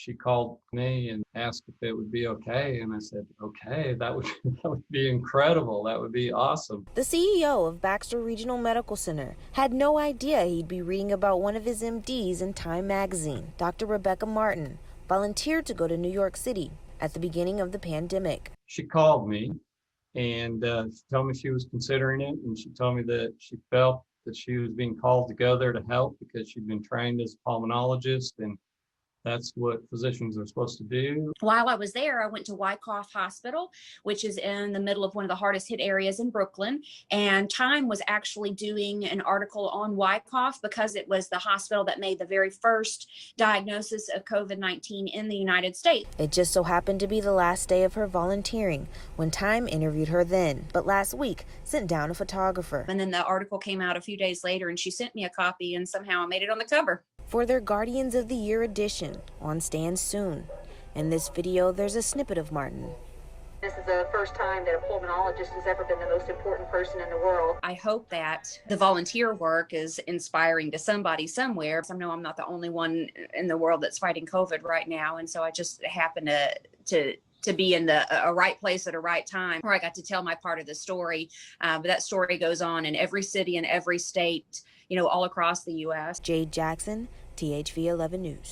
she called me and asked if it would be okay. And I said, okay, that would, that would be incredible. That would be awesome. The CEO of Baxter Regional Medical Center had no idea he'd be reading about one of his MDs in Time magazine. Dr. Rebecca Martin volunteered to go to New York City at the beginning of the pandemic. She called me and she told me she was considering it. And she told me that she felt that she was being called to go there to help because she'd been trained as a pulmonologist, and that's what physicians are supposed to do. While I was there, I went to Wyckoff Hospital, which is in the middle of one of the hardest hit areas in Brooklyn. And Time was actually doing an article on Wyckoff because it was the hospital that made the very first diagnosis of COVID-19 in the United States. It just so happened to be the last day of her volunteering when Time interviewed her then, but last week sent down a photographer. And then the article came out a few days later and she sent me a copy and somehow I made it on the cover. For their Guardians of the Year edition on stand soon. In this video, there's a snippet of Martin. This is the first time that a pulmonologist has ever been the most important person in the world. I hope that the volunteer work is inspiring to somebody somewhere. I know I'm not the only one in the world that's fighting COVID right now. And so I just happen to be in a right place at a right time where I got to tell my part of the story. But that story goes on in every city and every state, all across the U.S. Jade Jackson, THV 11 News.